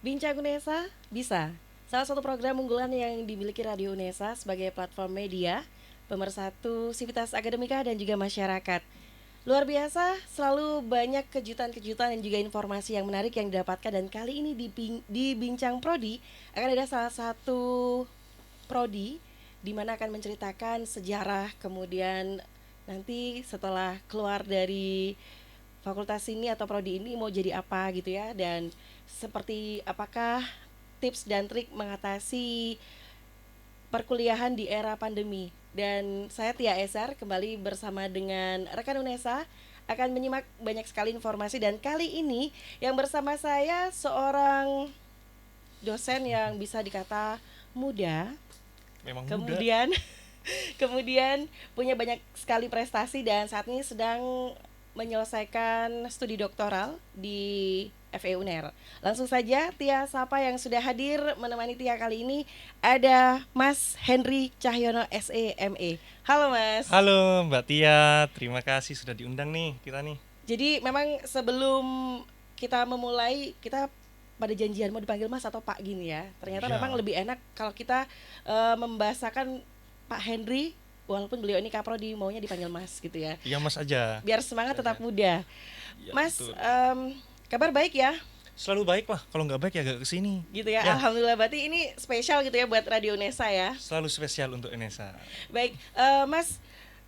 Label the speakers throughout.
Speaker 1: Bincang Unesa bisa. Salah satu program unggulan yang dimiliki Radio Unesa sebagai platform media, pemersatu sivitas akademika dan juga masyarakat. Luar biasa, selalu banyak kejutan-kejutan dan juga informasi yang menarik yang didapatkan, dan kali ini di Bincang Prodi akan ada salah satu prodi di mana akan menceritakan sejarah, kemudian nanti setelah keluar dari fakultas ini atau prodi ini mau jadi apa gitu ya, dan seperti apakah tips dan trik mengatasi perkuliahan di era pandemi. Dan saya Tia Esar kembali bersama dengan rekan Unesa akan menyimak banyak sekali informasi, dan kali ini yang bersama saya seorang dosen yang bisa dikata muda,
Speaker 2: Memang muda.
Speaker 1: kemudian kemudian punya banyak sekali prestasi dan saat ini sedang menyelesaikan studi doktoral di FE UNER. Langsung saja Tia sapa yang sudah hadir menemani Tia kali ini. Ada Mas Henry Cahyono SEME. Halo Mas.
Speaker 2: Halo Mbak Tia, terima kasih sudah diundang nih kita nih.
Speaker 1: Jadi memang sebelum kita memulai, kita pada janjian mau dipanggil Mas atau Pak gini ya. Ternyata memang
Speaker 2: Ya,
Speaker 1: lebih enak kalau kita membahasakan Pak Henry, walaupun beliau ini kaprodi, maunya dipanggil Mas gitu ya.
Speaker 2: iya Mas aja.
Speaker 1: Biar semangat
Speaker 2: Mas
Speaker 1: tetap
Speaker 2: aja.
Speaker 1: muda.
Speaker 2: Ya
Speaker 1: Mas,
Speaker 2: betul.
Speaker 1: kabar baik ya?
Speaker 2: Selalu baik lah, kalau nggak baik ya agak kesini.
Speaker 1: Gitu ya.
Speaker 2: Ya,
Speaker 1: Alhamdulillah, berarti ini spesial gitu ya buat Radio Nesa ya.
Speaker 2: selalu spesial untuk Indonesia.
Speaker 1: Baik, Mas,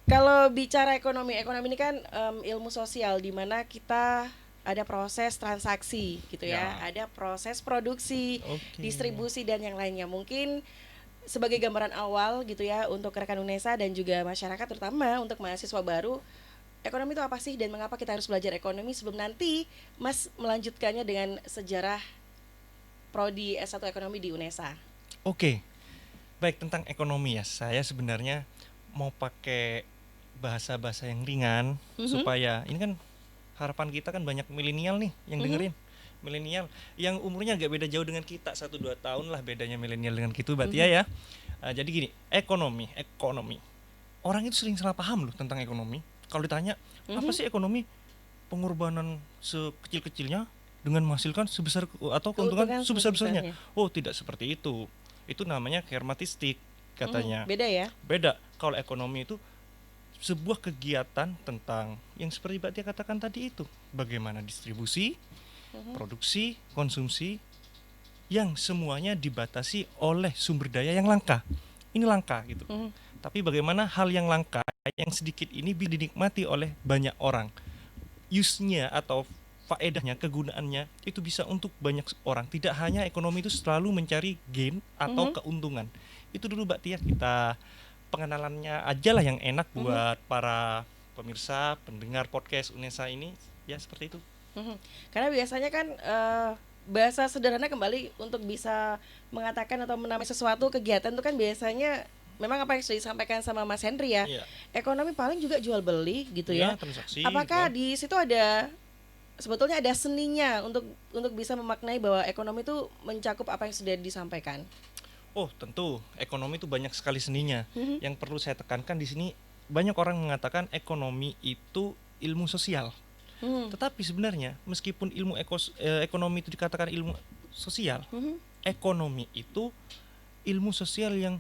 Speaker 1: kalau bicara ekonomi, ekonomi ini kan ilmu sosial di mana kita ada proses transaksi gitu ya,
Speaker 2: Ya,
Speaker 1: ada proses produksi,
Speaker 2: oke.
Speaker 1: distribusi dan yang lainnya. Mungkin sebagai gambaran awal gitu ya untuk rekan Unesa dan juga masyarakat, terutama untuk mahasiswa baru, ekonomi itu apa sih dan mengapa kita harus belajar ekonomi, sebelum nanti Mas melanjutkannya dengan sejarah prodi S1 ekonomi di Unesa.
Speaker 2: Oke, baik tentang ekonomi ya. Saya sebenarnya mau pakai bahasa-bahasa yang ringan
Speaker 1: Mhm,
Speaker 2: supaya ini kan harapan kita kan banyak milenial nih yang
Speaker 1: mhm,
Speaker 2: dengerin. Milenial yang umurnya agak beda jauh dengan kita, 1-2 tahun lah bedanya milenial dengan kita berarti
Speaker 1: mhm,
Speaker 2: ya. Jadi gini, ekonomi. Orang itu sering salah paham loh tentang ekonomi. Kalau ditanya, apa
Speaker 1: mhm.
Speaker 2: sih ekonomi? Pengorbanan sekecil-kecilnya dengan menghasilkan sebesar atau keuntungan
Speaker 1: Keuntungan
Speaker 2: sebesar-besarnya.
Speaker 1: sebesar-besarnya.
Speaker 2: Oh, tidak seperti itu. Itu namanya kermatistik
Speaker 1: Mhm,
Speaker 2: katanya.
Speaker 1: beda ya?
Speaker 2: Beda. Kalau ekonomi itu sebuah kegiatan tentang yang seperti Mbak Tia katakan tadi itu. Bagaimana distribusi,
Speaker 1: Mhm,
Speaker 2: produksi, konsumsi yang semuanya dibatasi oleh sumber daya yang langka. Ini langka gitu.
Speaker 1: mhm,
Speaker 2: Tapi bagaimana hal yang langka yang sedikit ini bisa dinikmati oleh banyak orang. Use-nya atau faedahnya, kegunaannya itu bisa untuk banyak orang. Tidak hanya ekonomi itu selalu mencari gain atau
Speaker 1: mhm,
Speaker 2: keuntungan. Itu dulu Mbak Tia, kita pengenalannya aja lah yang enak
Speaker 1: mhm,
Speaker 2: buat para pemirsa, pendengar podcast Unesa ini. Ya seperti itu.
Speaker 1: mhm. Karena biasanya kan bahasa sederhana kembali untuk bisa mengatakan atau menamai sesuatu kegiatan itu kan biasanya memang apa yang sudah disampaikan sama Mas Henry ya.
Speaker 2: Iya.
Speaker 1: Ekonomi paling juga jual beli gitu
Speaker 2: Ya,
Speaker 1: ya.
Speaker 2: transaksi gitu
Speaker 1: Apakah
Speaker 2: kan.
Speaker 1: di situ ada sebetulnya ada seninya untuk bisa memaknai bahwa ekonomi itu mencakup apa yang sudah disampaikan?
Speaker 2: Oh, tentu. Ekonomi itu banyak sekali seninya.
Speaker 1: Mhm,
Speaker 2: Yang perlu saya tekankan di sini, banyak orang mengatakan ekonomi itu ilmu sosial.
Speaker 1: mhm,
Speaker 2: Tetapi sebenarnya meskipun ekonomi itu dikatakan ilmu sosial,
Speaker 1: mhm,
Speaker 2: ekonomi itu ilmu sosial yang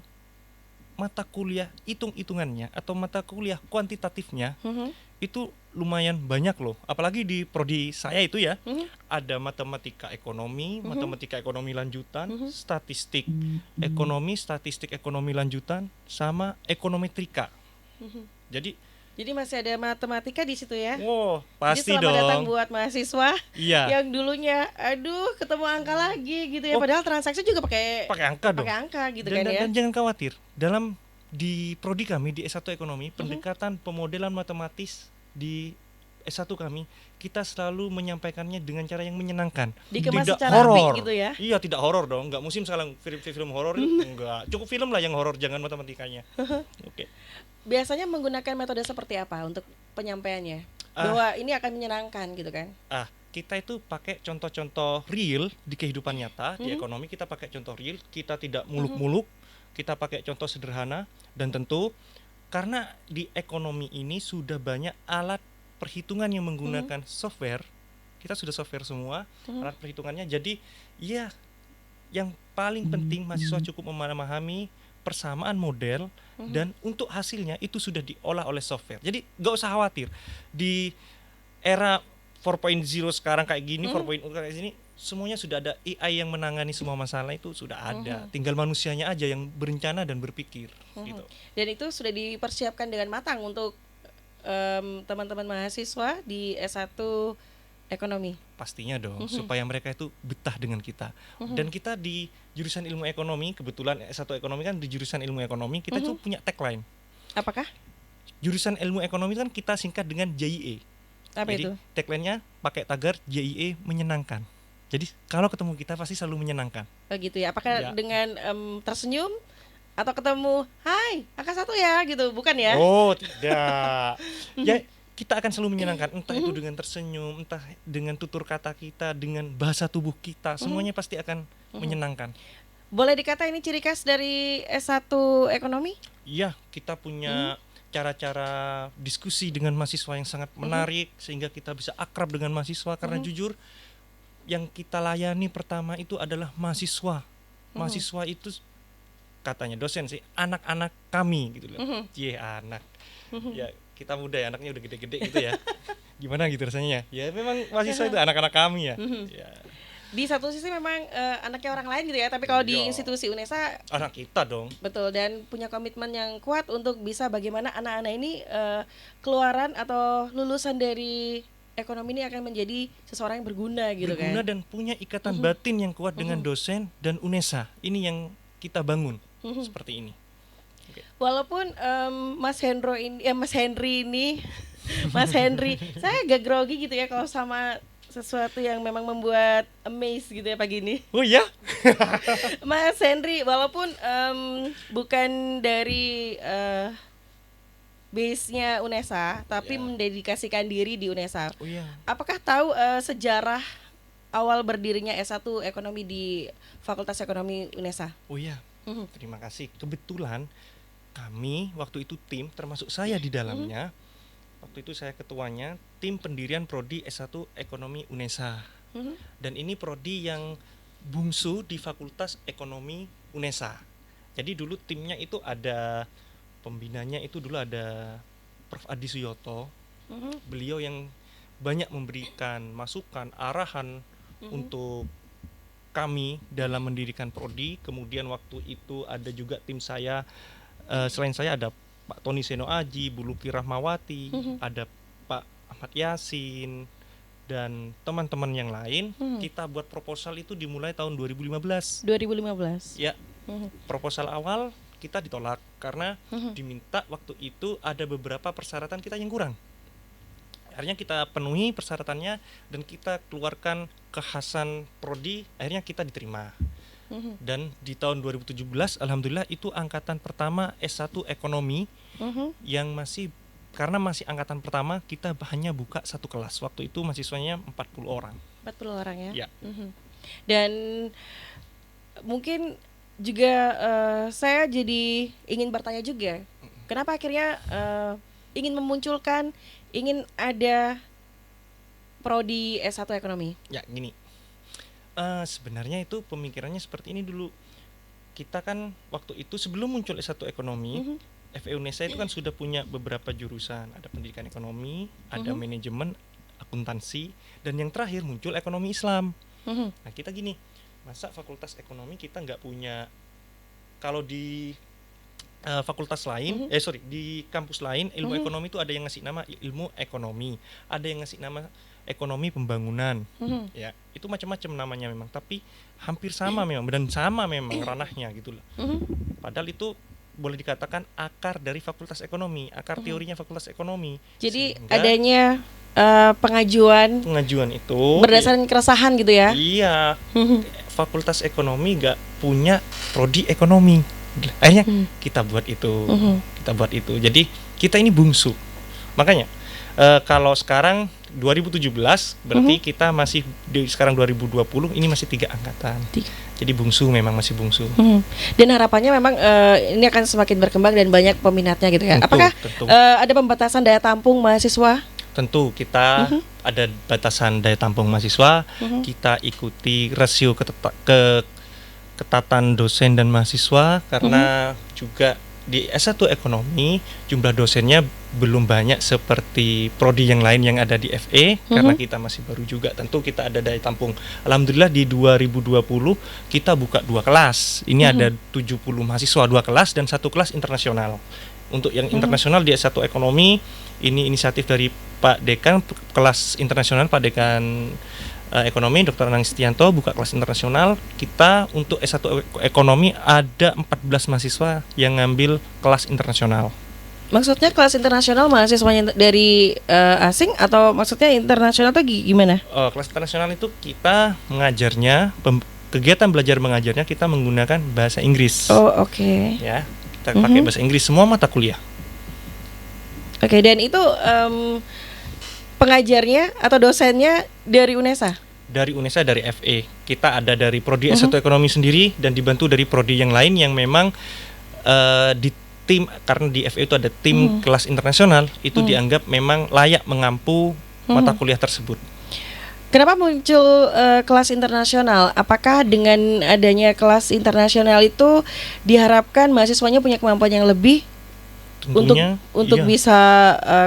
Speaker 2: mata kuliah hitung-hitungannya atau mata kuliah kuantitatifnya
Speaker 1: mhm,
Speaker 2: itu lumayan banyak loh. Apalagi di prodi saya itu ya,
Speaker 1: mhm,
Speaker 2: ada
Speaker 1: mhm,
Speaker 2: matematika ekonomi lanjutan,
Speaker 1: mhm,
Speaker 2: statistik ekonomi lanjutan, sama ekonometrika.
Speaker 1: mhm.
Speaker 2: Jadi,
Speaker 1: Jadi masih ada matematika di situ ya.
Speaker 2: wow,
Speaker 1: Jadi
Speaker 2: pasti
Speaker 1: selamat datang
Speaker 2: dong.
Speaker 1: buat mahasiswa
Speaker 2: Iya.
Speaker 1: yang dulunya aduh ketemu angka lagi gitu ya.
Speaker 2: Oh,
Speaker 1: Padahal transaksi juga pakai
Speaker 2: pakai angka dong.
Speaker 1: pakai angka gitu
Speaker 2: Dan,
Speaker 1: kan
Speaker 2: dan
Speaker 1: ya.
Speaker 2: dan jangan khawatir, dalam di prodi kami di S1 ekonomi,
Speaker 1: Mhm.
Speaker 2: pendekatan pemodelan matematis di S1 kami, kita selalu menyampaikannya dengan cara yang menyenangkan,
Speaker 1: Dikemas
Speaker 2: tidak
Speaker 1: secara apik
Speaker 2: horor.
Speaker 1: gitu ya.
Speaker 2: Iya, tidak horor dong, nggak musim sekarang film horor itu enggak. Cukup film lah yang horor, jangan matematikanya. Oke.
Speaker 1: Biasanya menggunakan metode seperti apa untuk penyampaiannya?
Speaker 2: Ah,
Speaker 1: Bahwa ini akan menyenangkan gitu kan.
Speaker 2: kita itu pakai contoh-contoh real di kehidupan nyata, di
Speaker 1: Mhm,
Speaker 2: ekonomi kita pakai contoh real, kita tidak
Speaker 1: mhm,
Speaker 2: muluk-muluk, kita pakai contoh sederhana, dan tentu karena di ekonomi ini sudah banyak alat perhitungan yang
Speaker 1: mhm,
Speaker 2: menggunakan software, kita sudah software semua
Speaker 1: mhm,
Speaker 2: alat perhitungannya, jadi ya yang paling penting mahasiswa cukup memahami persamaan model dan untuk hasilnya itu sudah diolah oleh software. Jadi nggak usah khawatir di era 4.0 sekarang kayak gini, 4.0 kayak gini, semuanya sudah ada AI yang menangani semua masalah itu sudah ada. Tinggal manusianya aja yang berencana dan berpikir gitu.
Speaker 1: Dan itu sudah dipersiapkan dengan matang untuk teman-teman mahasiswa di S1 ekonomi.
Speaker 2: Pastinya dong, supaya mereka itu betah dengan kita. Dan kita di jurusan ilmu ekonomi, kebetulan S1 ekonomi kan di jurusan ilmu ekonomi, kita tuh punya tagline.
Speaker 1: Apakah?
Speaker 2: Jurusan ilmu ekonomi kan kita singkat dengan JIE.
Speaker 1: Apa
Speaker 2: Jadi
Speaker 1: itu?
Speaker 2: tagline-nya pakai tagar JIE menyenangkan. Jadi kalau ketemu kita pasti selalu menyenangkan.
Speaker 1: Oh gitu ya. Apakah
Speaker 2: Ya.
Speaker 1: dengan tersenyum atau ketemu, "Hai, angka 1 ya," gitu, bukan ya?
Speaker 2: Oh, tidak. Ya, kita akan selalu menyenangkan, entah itu dengan tersenyum, entah dengan tutur kata kita, dengan bahasa tubuh kita, semuanya pasti akan menyenangkan.
Speaker 1: Boleh dikata ini ciri khas dari S1 ekonomi?
Speaker 2: Iya, kita punya cara-cara diskusi dengan mahasiswa yang sangat menarik sehingga kita bisa akrab dengan mahasiswa karena jujur yang kita layani pertama itu adalah mahasiswa. Mahasiswa itu katanya dosen sih anak-anak kami gitu loh. Anak. Ya, kita muda ya, anaknya udah gede-gede gitu ya. Gimana gitu rasanya? Ya memang mahasiswa itu anak-anak kami ya. Ya.
Speaker 1: Di satu sisi memang anaknya orang lain gitu ya, tapi kalau di
Speaker 2: Iya.
Speaker 1: institusi UNESA
Speaker 2: Anak kita dong.
Speaker 1: betul, dan punya komitmen yang kuat untuk bisa bagaimana anak-anak ini keluaran atau lulusan dari ekonomi ini akan menjadi seseorang yang berguna gitu
Speaker 2: Berguna
Speaker 1: kan.
Speaker 2: dan punya ikatan batin yang kuat dengan dosen dan UNESA. Ini yang kita bangun seperti ini.
Speaker 1: Walaupun Mas Henry ini Mas Henry, saya agak grogi gitu ya kalau sama sesuatu yang memang membuat amazed gitu ya pagi ini.
Speaker 2: Oh iya?
Speaker 1: Mas Henry, walaupun bukan dari base-nya UNESA, tapi
Speaker 2: Ya.
Speaker 1: mendedikasikan diri di UNESA.
Speaker 2: Oh iya.
Speaker 1: Apakah tahu sejarah awal berdirinya S1 Ekonomi di Fakultas Ekonomi UNESA?
Speaker 2: Oh iya. Terima kasih. Kebetulan kami waktu itu tim, termasuk saya di dalamnya. Waktu itu saya ketuanya, tim pendirian prodi S1 Ekonomi UNESA. Dan ini prodi yang bungsu di Fakultas Ekonomi UNESA. Jadi dulu timnya itu ada pembinanya itu dulu ada Prof. Adi Suyoto. Beliau yang banyak memberikan masukan, arahan untuk kami dalam mendirikan prodi. Kemudian waktu itu ada juga tim saya, selain saya ada Pak Tony Seno Aji, Bu Luki Rahmawati, ada Pak Ahmad Yasin dan teman-teman yang lain. Kita buat proposal itu dimulai tahun 2015.
Speaker 1: 2015.
Speaker 2: Ya, proposal awal kita ditolak karena diminta waktu itu ada beberapa persyaratan kita yang kurang. Akhirnya kita penuhi persyaratannya dan kita keluarkan kekhasan prodi, akhirnya kita diterima. Dan di tahun 2017 alhamdulillah itu angkatan pertama S1 Ekonomi yang masih, karena masih angkatan pertama, kita hanya buka satu kelas. Waktu itu mahasiswanya 40 orang.
Speaker 1: 40 orang ya.
Speaker 2: Ya.
Speaker 1: Dan mungkin juga saya jadi ingin bertanya juga, kenapa akhirnya ingin memunculkan, ingin ada prodi S1 Ekonomi?
Speaker 2: Ya gini, sebenarnya itu pemikirannya seperti ini dulu. Kita kan waktu itu sebelum muncul S1 Ekonomi, FE UNESA itu kan sudah punya beberapa jurusan. Ada pendidikan ekonomi, ada manajemen, akuntansi, dan yang terakhir muncul ekonomi Islam. Nah kita gini, masa fakultas ekonomi kita nggak punya, kalau di fakultas lain, di kampus lain ilmu ekonomi itu ada yang ngasih nama ilmu ekonomi, ada yang ngasih nama ekonomi pembangunan, ya itu macam-macam namanya memang, tapi hampir sama memang dan sama memang ranahnya gitu loh. Padahal itu boleh dikatakan akar dari fakultas ekonomi, akar teorinya fakultas ekonomi.
Speaker 1: Jadi
Speaker 2: Sehingga
Speaker 1: adanya pengajuan
Speaker 2: itu
Speaker 1: berdasarkan keresahan gitu ya?
Speaker 2: Iya, fakultas ekonomi nggak punya prodi ekonomi. Akhirnya kita buat itu. Jadi kita ini bungsu. Makanya kalau sekarang 2017 berarti kita masih sekarang 2020 ini masih 3 angkatan. Jadi bungsu, memang masih bungsu.
Speaker 1: Dan harapannya memang ini akan semakin berkembang dan banyak peminatnya gitu ya. Apakah ada pembatasan daya tampung mahasiswa?
Speaker 2: Tentu kita ada batasan daya tampung mahasiswa. Kita ikuti rasio ketatan dosen dan mahasiswa karena juga di S1 ekonomi jumlah dosennya belum banyak seperti prodi yang lain yang ada di FE karena kita masih baru juga, tentu kita ada daya tampung. Alhamdulillah di 2020 kita buka 2 kelas. Ini ada 70 mahasiswa, 2 kelas dan 1 kelas internasional. Untuk yang internasional di S1 ekonomi ini inisiatif dari Pak Dekan, kelas internasional Pak Dekan Ekonomi Dr. Anang Setianto buka kelas internasional. Kita untuk S1 ekonomi ada 14 mahasiswa yang ngambil kelas internasional.
Speaker 1: Maksudnya kelas internasional mahasiswanya dari asing atau maksudnya internasional itu gimana?
Speaker 2: Kelas internasional itu kita mengajarnya, kegiatan belajar mengajarnya kita menggunakan bahasa Inggris.
Speaker 1: Oh, oke.
Speaker 2: Ya, kita pakai bahasa Inggris semua mata kuliah.
Speaker 1: Oke, dan itu pengajarnya atau dosennya dari UNESA?
Speaker 2: Dari UNESA, dari FE. Kita ada dari prodi S1 ekonomi sendiri dan dibantu dari prodi yang lain yang memang di tim, karena di FE itu ada tim kelas internasional, itu dianggap memang layak mengampu mata kuliah tersebut.
Speaker 1: Kenapa muncul kelas internasional? Apakah dengan adanya kelas internasional itu diharapkan mahasiswanya punya kemampuan yang lebih
Speaker 2: Tentunya,
Speaker 1: untuk
Speaker 2: iya.
Speaker 1: bisa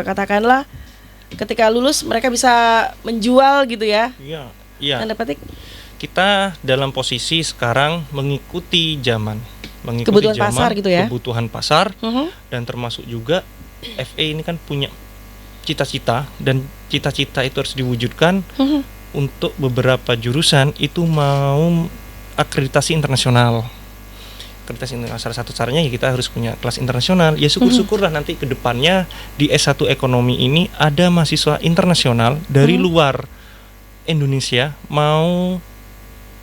Speaker 1: katakanlah ketika lulus mereka bisa menjual gitu ya?
Speaker 2: Iya.
Speaker 1: Tanda petik.
Speaker 2: Kita dalam posisi sekarang mengikuti zaman,
Speaker 1: Kebutuhan pasar gitu ya?
Speaker 2: Kebutuhan pasar, dan termasuk juga FE ini kan punya cita-cita, dan cita-cita itu harus diwujudkan. Untuk beberapa jurusan itu mau akreditasi internasional. Akreditasi internasional salah satu caranya ya kita harus punya kelas internasional. Ya syukur-syukurlah nanti ke depannya di S1 ekonomi ini ada mahasiswa internasional dari luar Indonesia mau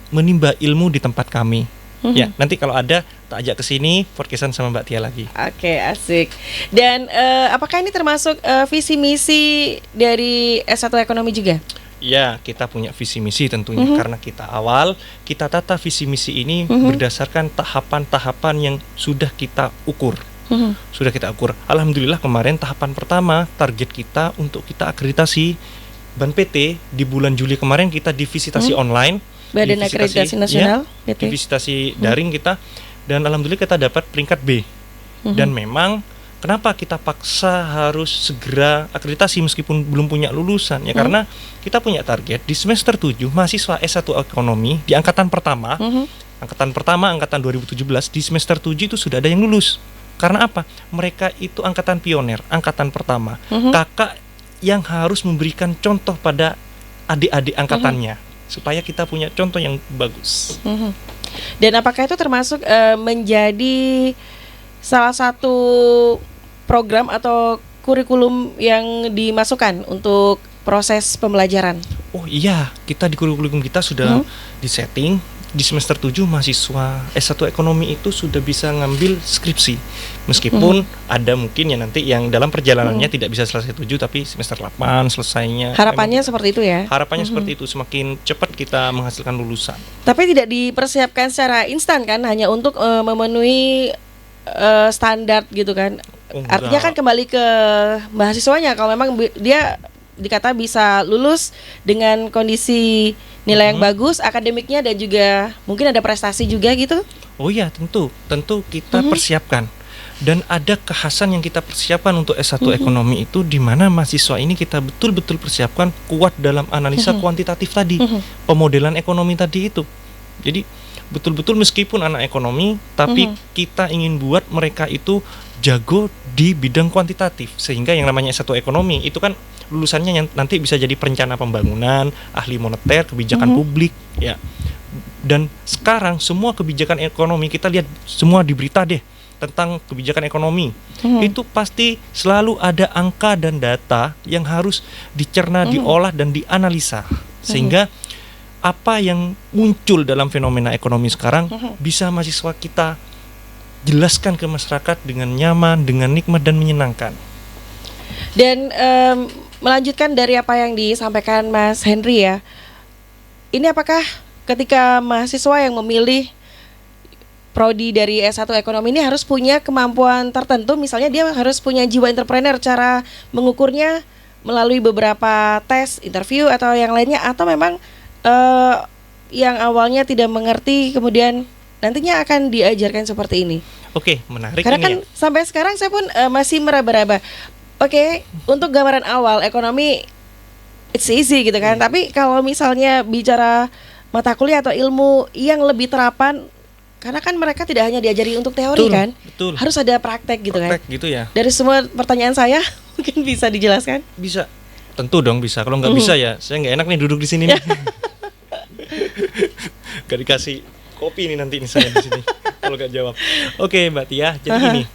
Speaker 2: menimba ilmu di tempat kami. Ya, nanti kalau ada tak ajak ke sini podcastan sama Mbak Tia lagi.
Speaker 1: Oke, asik. Dan apakah ini termasuk visi misi dari S1 ekonomi juga?
Speaker 2: Ya, kita punya visi misi tentunya karena kita tata visi misi ini berdasarkan tahapan-tahapan yang sudah kita ukur. Alhamdulillah kemarin tahapan pertama target kita untuk kita akreditasi Ban PT di bulan Juli kemarin kita divisitasi online,
Speaker 1: Badan Akreditasi Nasional,
Speaker 2: ya, divisitasi daring kita, dan alhamdulillah kita dapat peringkat B. Dan memang kenapa kita paksa harus segera akreditasi meskipun belum punya lulusan? Ya karena kita punya target di semester 7 mahasiswa S1 ekonomi di angkatan pertama, angkatan 2017 di semester 7 itu sudah ada yang lulus. Karena apa? Mereka itu angkatan pioner, angkatan pertama. Kakak yang harus memberikan contoh pada adik-adik angkatannya supaya kita punya contoh yang bagus.
Speaker 1: Dan apakah itu termasuk menjadi salah satu program atau kurikulum yang dimasukkan untuk proses pembelajaran? Oh
Speaker 2: iya, kita di kurikulum kita sudah disetting di semester 7 mahasiswa S1 ekonomi itu sudah bisa ngambil skripsi. Meskipun ada mungkin ya nanti yang dalam perjalanannya tidak bisa selesai 7 tapi semester 8 selesainya.
Speaker 1: Harapannya seperti itu ya?
Speaker 2: Harapannya seperti itu, semakin cepat kita menghasilkan lulusan.
Speaker 1: Tapi tidak dipersiapkan secara instan kan, hanya untuk memenuhi standar gitu kan? Artinya kan kembali ke mahasiswanya. Kalau memang dia dikata bisa lulus dengan kondisi nilai yang bagus, akademiknya dan juga mungkin ada prestasi juga gitu.
Speaker 2: Oh iya, tentu kita persiapkan. Dan ada kekhasan yang kita persiapkan untuk S1 ekonomi itu, di mana mahasiswa ini kita betul-betul persiapkan kuat dalam analisa kuantitatif tadi, pemodelan ekonomi tadi itu. Jadi betul-betul meskipun anak ekonomi, tapi kita ingin buat mereka itu jago di bidang kuantitatif, sehingga yang namanya S1 ekonomi itu kan lulusannya yang nanti bisa jadi perencana pembangunan, ahli moneter, kebijakan publik, ya. Dan sekarang semua kebijakan ekonomi kita lihat semua di berita deh tentang kebijakan ekonomi. Itu pasti selalu ada angka dan data yang harus dicerna, diolah dan dianalisa, sehingga apa yang muncul dalam fenomena ekonomi sekarang bisa mahasiswa kita jelaskan ke masyarakat dengan nyaman, dengan nikmat dan menyenangkan.
Speaker 1: Dan melanjutkan dari apa yang disampaikan Mas Henry ya, ini apakah ketika mahasiswa yang memilih prodi dari S1 ekonomi ini harus punya kemampuan tertentu, misalnya dia harus punya jiwa entrepreneur, cara mengukurnya melalui beberapa tes, interview atau yang lainnya, atau memang yang awalnya tidak mengerti kemudian nantinya akan diajarkan seperti ini?
Speaker 2: Oke, menarik
Speaker 1: Karena
Speaker 2: ini
Speaker 1: kan
Speaker 2: ya.
Speaker 1: sampai sekarang saya pun masih meraba-raba. Oke, untuk gambaran awal ekonomi it's easy gitu kan. Tapi kalau misalnya bicara mata kuliah atau ilmu yang lebih terapan, karena kan mereka tidak hanya diajari untuk teori
Speaker 2: Betul,
Speaker 1: kan,
Speaker 2: betul.
Speaker 1: harus ada praktek gitu
Speaker 2: Praktek
Speaker 1: kan.
Speaker 2: gitu ya.
Speaker 1: Dari semua pertanyaan saya mungkin bisa dijelaskan.
Speaker 2: Bisa. Tentu dong bisa. Kalau nggak bisa ya saya nggak enak nih duduk di sini nih. Gak dikasih kopi nih nanti nih saya di sini kalau nggak jawab. Oke Mbak Tia, jadi gini,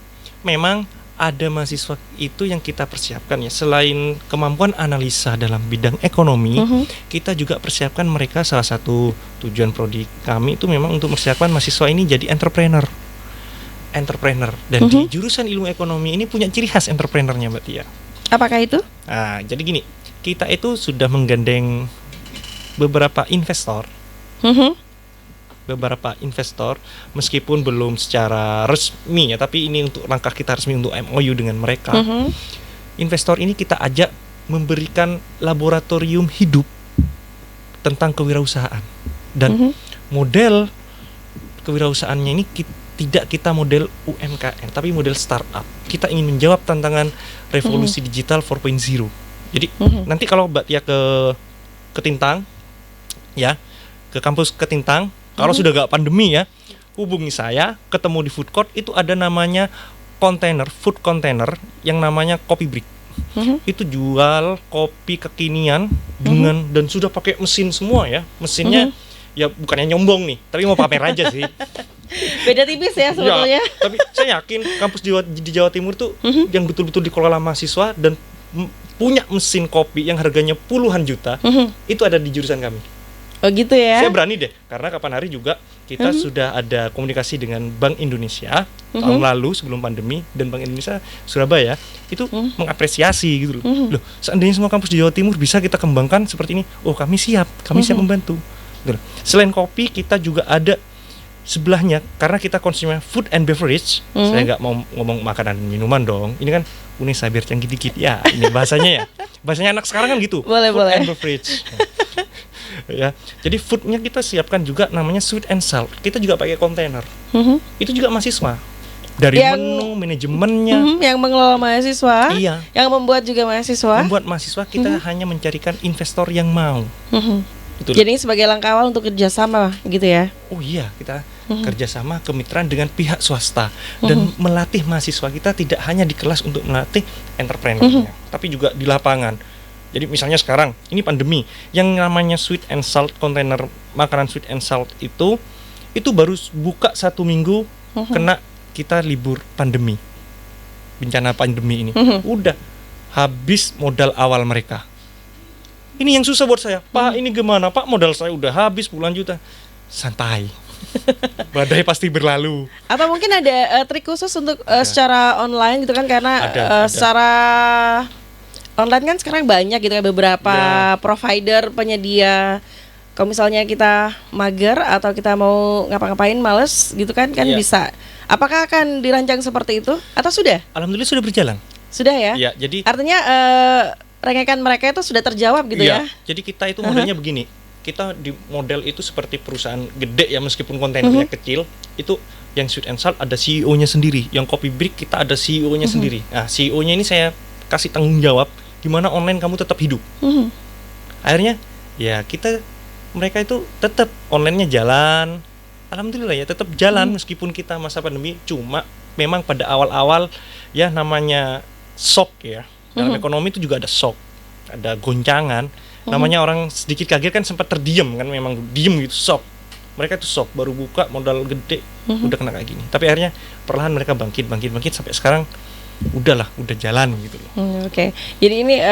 Speaker 2: memang ada mahasiswa itu yang kita persiapkan ya. Selain kemampuan analisa dalam bidang ekonomi, kita juga persiapkan mereka. Salah satu tujuan prodi kami itu memang untuk mempersiapkan mahasiswa ini jadi entrepreneur. Dan di jurusan ilmu ekonomi ini punya ciri khas entrepreneurnya Mbak Tia.
Speaker 1: Apakah itu?
Speaker 2: Nah, jadi gini, kita itu sudah menggandeng beberapa investor, meskipun belum secara resmi ya, tapi ini untuk langkah kita resmi untuk MOU dengan mereka. Investor ini kita ajak memberikan laboratorium hidup tentang kewirausahaan, dan model kewirausahaannya ini tidak kita model UMKM, tapi model startup. Kita ingin menjawab tantangan revolusi digital 4.0. Jadi nanti kalau Mbak Tia ke Tintang, ya, ke kampus ke Tintang, kalau sudah gak pandemi ya, hubungi saya, ketemu di food court, itu ada namanya food container yang namanya Kopi Brick. Itu jual kopi kekinian dengan dan sudah pakai mesin semua ya. Mesinnya ya bukannya nyombong nih, tapi mau pamer aja sih.
Speaker 1: Beda tipis ya sebetulnya.
Speaker 2: Ya, tapi saya yakin kampus di Jawa Timur tuh yang betul-betul dikelola mahasiswa dan punya mesin kopi yang harganya puluhan juta, itu ada di jurusan kami.
Speaker 1: Oh gitu ya.
Speaker 2: Saya berani deh, karena kapan hari juga kita sudah ada komunikasi dengan Bank Indonesia tahun lalu sebelum pandemi, dan Bank Indonesia Surabaya itu mengapresiasi gitu loh. Loh, seandainya semua kampus di Jawa Timur bisa kita kembangkan seperti ini, oh kami siap membantu. Gitu loh. Selain kopi, kita juga ada sebelahnya, karena kita konsumen food and beverage. Saya nggak mau ngomong makanan dan minuman dong. Ini kan Unesa biar canggih dikit ya. Ini bahasanya ya. Bahasanya anak sekarang kan gitu.
Speaker 1: Boleh.
Speaker 2: And beverage. Ya. Jadi foodnya kita siapkan juga namanya sweet and salt. Kita juga pakai kontainer. Itu juga mahasiswa. Dari menu, manajemennya.
Speaker 1: Yang mengelola mahasiswa.
Speaker 2: Iya.
Speaker 1: Yang membuat juga mahasiswa.
Speaker 2: Membuat mahasiswa, kita hanya mencarikan investor yang mau.
Speaker 1: Jadi sebagai langkah awal untuk kerjasama gitu ya.
Speaker 2: Oh iya, kita kerjasama kemitraan dengan pihak swasta dan melatih mahasiswa kita tidak hanya di kelas untuk melatih entrepreneurnya, tapi juga di lapangan. Jadi misalnya sekarang ini pandemi, yang namanya sweet and salt container makanan sweet and salt itu baru buka 1 minggu kena kita libur pandemi, bencana pandemi ini. Udah habis modal awal mereka. Ini yang susah buat saya, Pak. Ini gimana Pak, modal saya udah habis puluhan juta. Santai, badai pasti berlalu.
Speaker 1: Atau mungkin ada trik khusus untuk secara online gitu kan, karena
Speaker 2: ada.
Speaker 1: secara online kan sekarang banyak gitu ya, beberapa provider penyedia. Kalau misalnya kita mager atau kita mau ngapa-ngapain males gitu kan bisa. Apakah akan dirancang seperti itu atau sudah?
Speaker 2: Alhamdulillah sudah berjalan.
Speaker 1: Sudah ya?
Speaker 2: Iya, jadi
Speaker 1: artinya rengekan mereka itu sudah terjawab gitu ya?
Speaker 2: Jadi kita itu modelnya begini. Kita di model itu seperti perusahaan gede ya, meskipun kontainernya kecil. Itu yang Sweet and Salt ada CEO-nya sendiri. Yang Kopi Brick kita ada CEO-nya sendiri. Nah, CEO-nya ini saya kasih tanggung jawab gimana online kamu tetap hidup. Akhirnya ya mereka itu tetap online-nya jalan. Alhamdulillah ya tetap jalan meskipun kita masa pandemi. Cuma memang pada awal-awal ya namanya shock ya. Dalam ekonomi itu juga ada shock, ada goncangan. Namanya orang sedikit kaget kan sempat terdiam kan, memang diem gitu, shock. Mereka itu shock, baru buka modal gede udah kena kayak gini. Tapi akhirnya perlahan mereka bangkit sampai sekarang udah jalan gitu loh.
Speaker 1: Oke. Jadi ini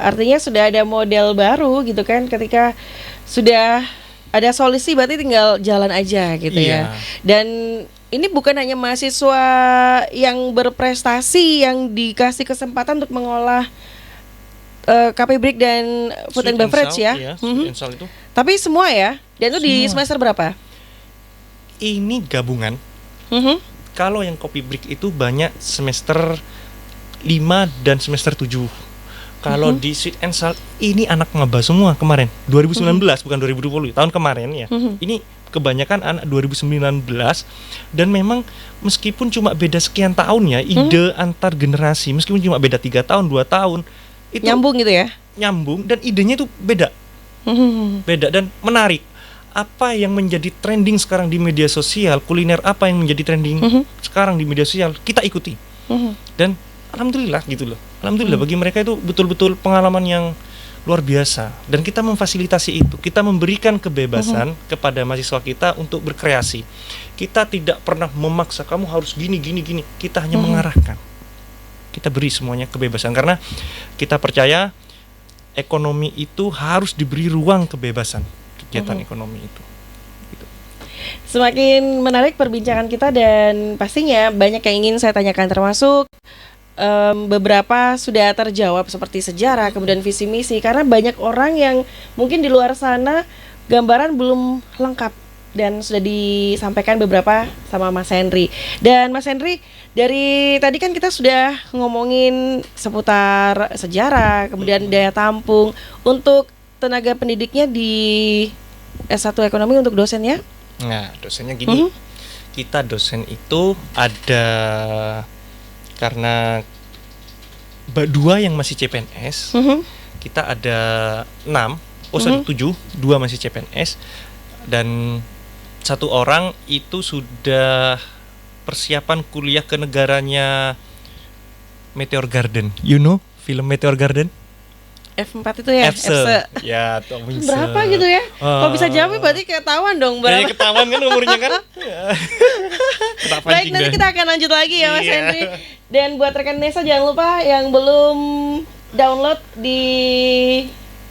Speaker 1: artinya sudah ada model baru gitu kan, ketika sudah ada solusi berarti tinggal jalan aja gitu ya. Dan ini bukan hanya mahasiswa yang berprestasi yang dikasih kesempatan untuk mengolah Kopi Brick dan food and beverage ya.
Speaker 2: Sweet and Salt itu.
Speaker 1: Tapi semua ya. Dan itu di semester berapa?
Speaker 2: Ini gabungan. Kalau yang Kopi Brick itu banyak semester 5 dan semester 7. Kalau di Sweet and Salt ini anak maba semua kemarin 2019 bukan 2020, tahun kemarin ya. Ini kebanyakan anak 2019, dan memang meskipun cuma beda sekian tahun ya, ide antar generasi meskipun cuma beda 3 tahun 2 tahun itu
Speaker 1: Nyambung gitu ya.
Speaker 2: nyambung, dan idenya itu beda dan menarik. Apa yang menjadi trending sekarang di media sosial, kuliner apa yang menjadi trending sekarang di media sosial, kita ikuti. Dan alhamdulillah gitu loh. Alhamdulillah bagi mereka itu betul-betul pengalaman yang luar biasa, dan kita memfasilitasi itu. Kita memberikan kebebasan kepada mahasiswa kita untuk berkreasi. Kita tidak pernah memaksa kamu harus gini. Kita hanya mengarahkan. Kita beri semuanya kebebasan karena kita percaya ekonomi itu harus diberi ruang kebebasan, kegiatan ekonomi itu. Gitu.
Speaker 1: Semakin menarik perbincangan kita, dan pastinya banyak yang ingin saya tanyakan, termasuk beberapa sudah terjawab seperti sejarah, kemudian visi misi, karena banyak orang yang mungkin di luar sana gambaran belum lengkap dan sudah disampaikan beberapa sama Mas Henry. Dan Mas Henry, dari tadi kan kita sudah ngomongin seputar sejarah, kemudian daya tampung untuk tenaga pendidiknya di S1 Ekonomi untuk dosennya.
Speaker 2: Nah, dosennya gini. Kita dosen itu ada, karena 2 yang masih CPNS, kita ada 7, 2 masih CPNS, dan 1 orang itu sudah persiapan kuliah ke negaranya Meteor Garden. You know film Meteor Garden?
Speaker 1: F4 itu ya?
Speaker 2: F-se. Ya,
Speaker 1: berapa gitu ya? Kalau bisa jawab berarti ketahuan dong berapa.
Speaker 2: Kayaknya ketahuan kan umurnya kan.
Speaker 1: Baik, nanti kita akan lanjut lagi ya Mas Henry. Dan buat rekan Nesa, jangan lupa yang belum download di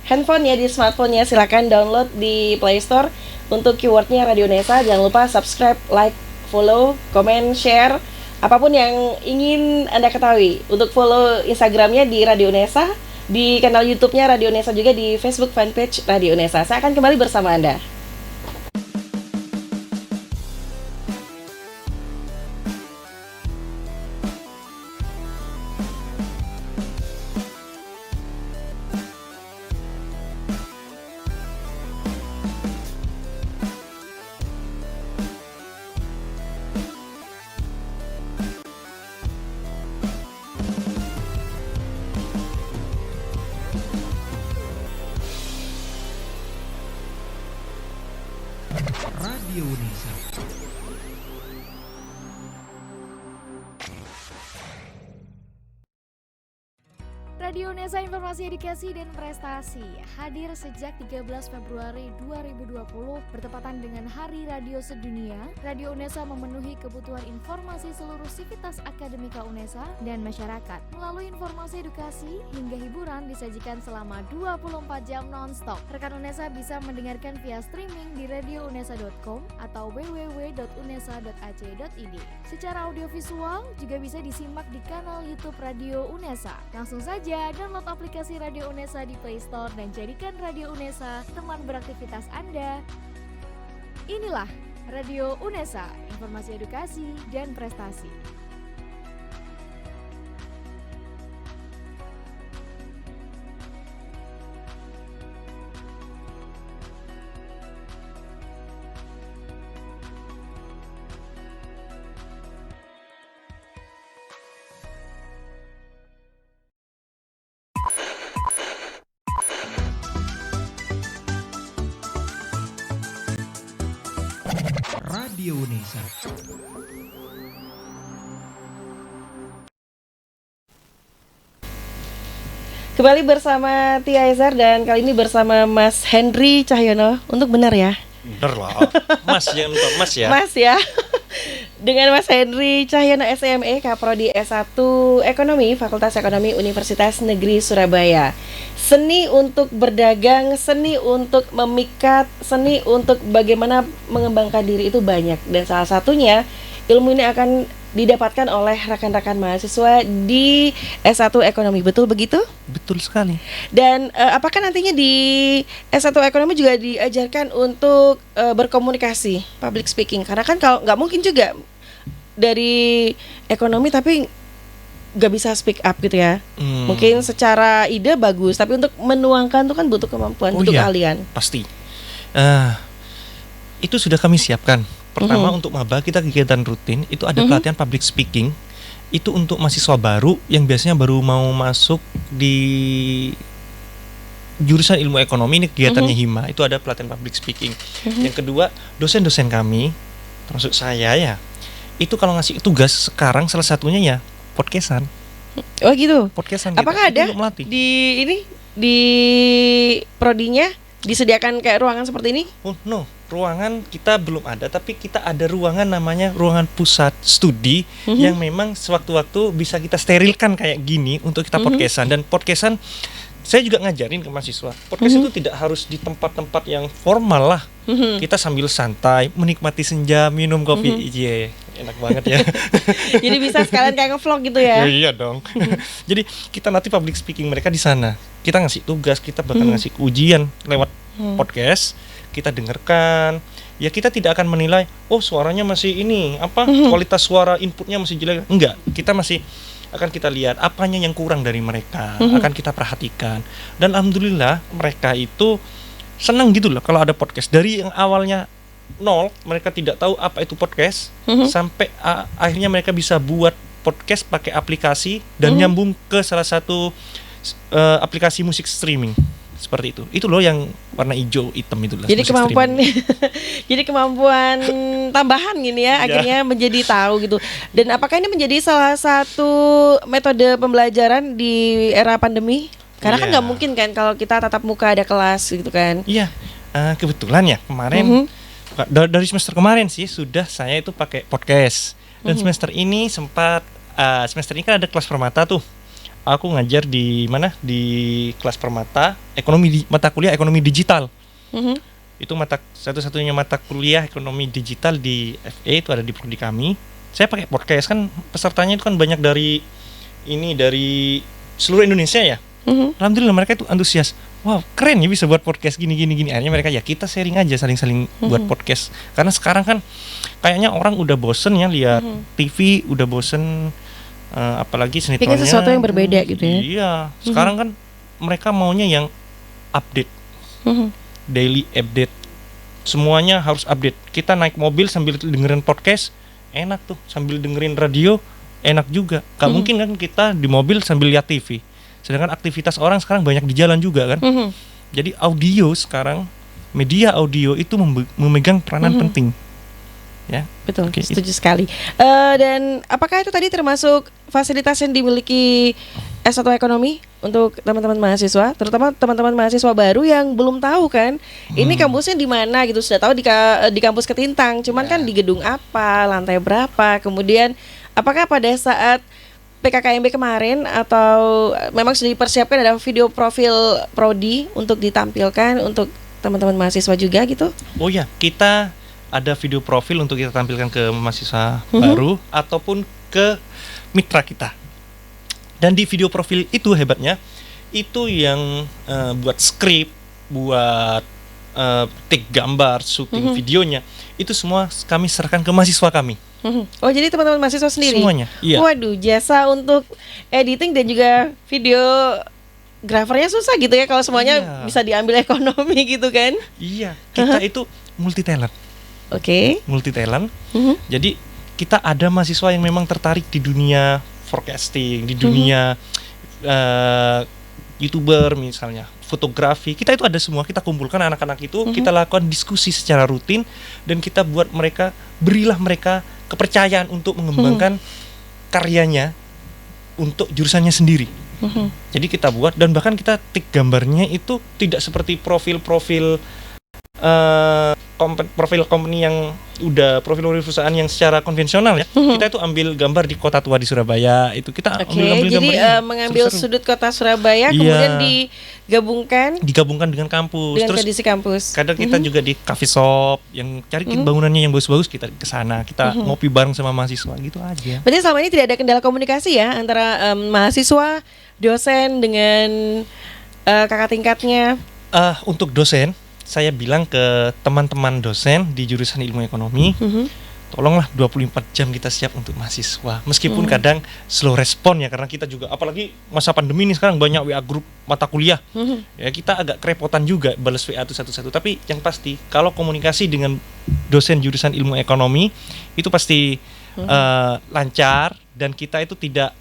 Speaker 1: handphone ya, di smartphone ya, silakan download di Play Store untuk keywordnya Radio Nesa. Jangan lupa subscribe, like, follow, comment, share, apapun yang ingin Anda ketahui. Untuk follow Instagramnya di Radio Nesa, di kanal YouTube-nya Radio Nesa, juga di Facebook fanpage Radio Nesa. Saya akan kembali bersama Anda.
Speaker 3: Radio Nesa.
Speaker 4: Radio Nesa, informasi edukasi dan prestasi, hadir sejak 13 Februari 2020 bertepatan dengan Hari Radio Sedunia. Radio Unesa memenuhi kebutuhan informasi seluruh sivitas akademika Unesa dan masyarakat. Melalui informasi edukasi hingga hiburan disajikan selama 24 jam non-stop. Rekan Unesa bisa mendengarkan via streaming di radiounesa.com atau www.unesa.ac.id. Secara audiovisual juga bisa disimak di kanal YouTube Radio Unesa. Langsung saja download aplikasi Radio Unesa di Play Store dan jadikan Radio Unesa teman beraktivitas Anda. Inilah Radio Unesa, informasi edukasi dan prestasi.
Speaker 3: Radio Nesa.
Speaker 1: Kembali bersama Tia Ezar, dan kali ini bersama Mas Henry Cahyono. Untuk benar ya?
Speaker 2: Bener lah, Mas, jangan lupa Mas ya.
Speaker 1: Mas ya. Dengan Mas Henry Cahyono SME, Kaprodi S1 Ekonomi, Fakultas Ekonomi Universitas Negeri Surabaya. Seni untuk berdagang, seni untuk memikat, seni untuk bagaimana mengembangkan diri itu banyak. Dan salah satunya ilmu ini akan didapatkan oleh rekan-rekan mahasiswa di S1 Ekonomi. Betul begitu?
Speaker 2: Betul sekali.
Speaker 1: Dan apakah nantinya di S1 Ekonomi juga diajarkan untuk berkomunikasi, public speaking? Karena kan kalau nggak mungkin juga dari ekonomi tapi nggak bisa speak up gitu ya. Mungkin secara ide bagus, tapi untuk menuangkan itu kan butuh kemampuan, butuh keahlian.
Speaker 2: Pasti. Itu sudah kami siapkan. Pertama
Speaker 1: Mhm.
Speaker 2: untuk maba kita kegiatan rutin itu ada
Speaker 1: Mhm.
Speaker 2: pelatihan public speaking. Itu untuk mahasiswa baru yang biasanya baru mau masuk di jurusan ilmu ekonomi, ini kegiatannya Hima, itu ada pelatihan public speaking. Yang kedua, dosen-dosen kami termasuk saya ya, itu kalau ngasih tugas sekarang salah satunya ya podcastan.
Speaker 1: Oh gitu.
Speaker 2: Podcastan
Speaker 1: Apakah
Speaker 2: kita. Itu
Speaker 1: ada
Speaker 2: untuk melatih.
Speaker 1: di ini di prodinya disediakan kayak ruangan seperti ini?
Speaker 2: Oh no, ruangan kita belum ada, tapi kita ada ruangan namanya ruangan pusat studi yang memang sewaktu-waktu bisa kita sterilkan kayak gini untuk kita podcastan. Dan podcastan saya juga ngajarin ke mahasiswa, podcast itu tidak harus di tempat-tempat yang formal lah. Kita sambil santai, menikmati senja, minum kopi. Iya, enak banget ya.
Speaker 1: Jadi bisa sekalian kayak nge-vlog gitu ya.
Speaker 2: Ya, iya dong. Jadi kita nanti public speaking mereka di sana. Kita ngasih tugas, kita bahkan ngasih ujian lewat podcast. Kita dengarkan. Ya kita tidak akan menilai, oh suaranya masih ini, apa kualitas suara inputnya masih jelek. Enggak, kita masih akan kita lihat apanya yang kurang dari mereka, akan kita perhatikan. Dan alhamdulillah mereka itu senang gitu loh kalau ada podcast. Dari yang awalnya nol, mereka tidak tahu apa itu podcast, sampai akhirnya mereka bisa buat podcast pakai aplikasi dan nyambung ke salah satu aplikasi musik streaming. Seperti itu loh yang warna hijau hitam itu lah.
Speaker 1: Jadi kemampuan jadi kemampuan tambahan gini ya, akhirnya menjadi tahu gitu. Dan apakah ini menjadi salah satu metode pembelajaran di era pandemi? Karena kan nggak mungkin kan kalau kita tatap muka ada kelas gitu kan.
Speaker 2: Iya, kebetulan ya kemarin dari semester kemarin sih sudah saya itu pakai podcast. Dan semester ini sempat semester ini kan ada kelas permata tuh. Aku ngajar di mana? Di kelas permata mata kuliah ekonomi digital. Itu satu-satunya mata kuliah ekonomi digital di FE, itu ada di prodi kami. Saya pakai podcast, kan pesertanya itu kan banyak dari seluruh Indonesia ya. Alhamdulillah mereka itu antusias. Wow, keren ya bisa buat podcast gini. Akhirnya mereka ya kita sharing aja, saling buat podcast. Karena sekarang kan kayaknya orang udah bosen ya lihat TV, udah bosen. Apalagi sinetronnya.
Speaker 1: Bikin sesuatu yang berbeda gitu ya.
Speaker 2: Iya, sekarang kan mereka maunya yang update, daily update. Semuanya harus update. Kita naik mobil sambil dengerin podcast, enak tuh. Sambil dengerin radio, enak juga. Gak mungkin kan kita di mobil sambil lihat TV. Sedangkan aktivitas orang sekarang banyak di jalan juga kan. Jadi audio sekarang, media audio itu memegang peranan penting. Ya,
Speaker 1: betul,
Speaker 2: okay,
Speaker 1: setuju sekali. Dan apakah itu tadi termasuk fasilitas yang dimiliki S1 Ekonomi untuk teman-teman mahasiswa, terutama teman-teman mahasiswa baru yang belum tahu kan, ini kampusnya di mana gitu, sudah tahu di kampus Ketintang, cuman kan di gedung apa, lantai berapa, kemudian apakah pada saat PKKMB kemarin atau memang sudah dipersiapkan ada video profil prodi untuk ditampilkan untuk teman-teman mahasiswa juga gitu?
Speaker 2: Oh ya, kita ada video profil untuk kita tampilkan ke mahasiswa baru ataupun ke mitra kita. Dan di video profil itu hebatnya, itu yang buat skrip, buat take gambar, syuting videonya, itu semua kami serahkan ke mahasiswa kami.
Speaker 1: Oh, jadi teman-teman mahasiswa sendiri?
Speaker 2: Semuanya, iya.
Speaker 1: Waduh, jasa untuk editing dan juga video grafernya susah gitu ya kalau semuanya bisa diambil ekonomi gitu kan?
Speaker 2: Iya, kita itu multi talent. Multi talent. Jadi kita ada mahasiswa yang memang tertarik di dunia forecasting, di dunia YouTuber misalnya, fotografi. Kita itu ada semua, kita kumpulkan anak-anak itu, kita lakukan diskusi secara rutin dan kita buat berilah mereka kepercayaan untuk mengembangkan karyanya untuk jurusannya sendiri. Jadi kita buat dan bahkan kita tik gambarnya itu tidak seperti profil-profil profil company yang udah profil perusahaan yang secara konvensional ya. Kita itu ambil gambar di kota tua di Surabaya, itu kita ambil
Speaker 1: jadi mengambil sudut kota Surabaya kemudian digabungkan dengan kampus,
Speaker 2: dengan
Speaker 1: kondisi kampus.
Speaker 2: Kadang kita juga di coffee shop yang cari bangunannya yang bagus-bagus, kita ke sana, kita ngopi bareng sama mahasiswa gitu aja.
Speaker 1: Berarti selama ini tidak ada kendala komunikasi ya antara mahasiswa, dosen dengan kakak tingkatnya?
Speaker 2: Untuk dosen, saya bilang ke teman-teman dosen di jurusan ilmu ekonomi, tolonglah 24 jam kita siap untuk mahasiswa. Meskipun kadang slow respon ya, karena kita juga apalagi masa pandemi ini sekarang banyak WA grup mata kuliah. Ya kita agak kerepotan juga balas WA itu satu-satu. Tapi yang pasti kalau komunikasi dengan dosen jurusan ilmu ekonomi itu pasti lancar, dan kita itu tidak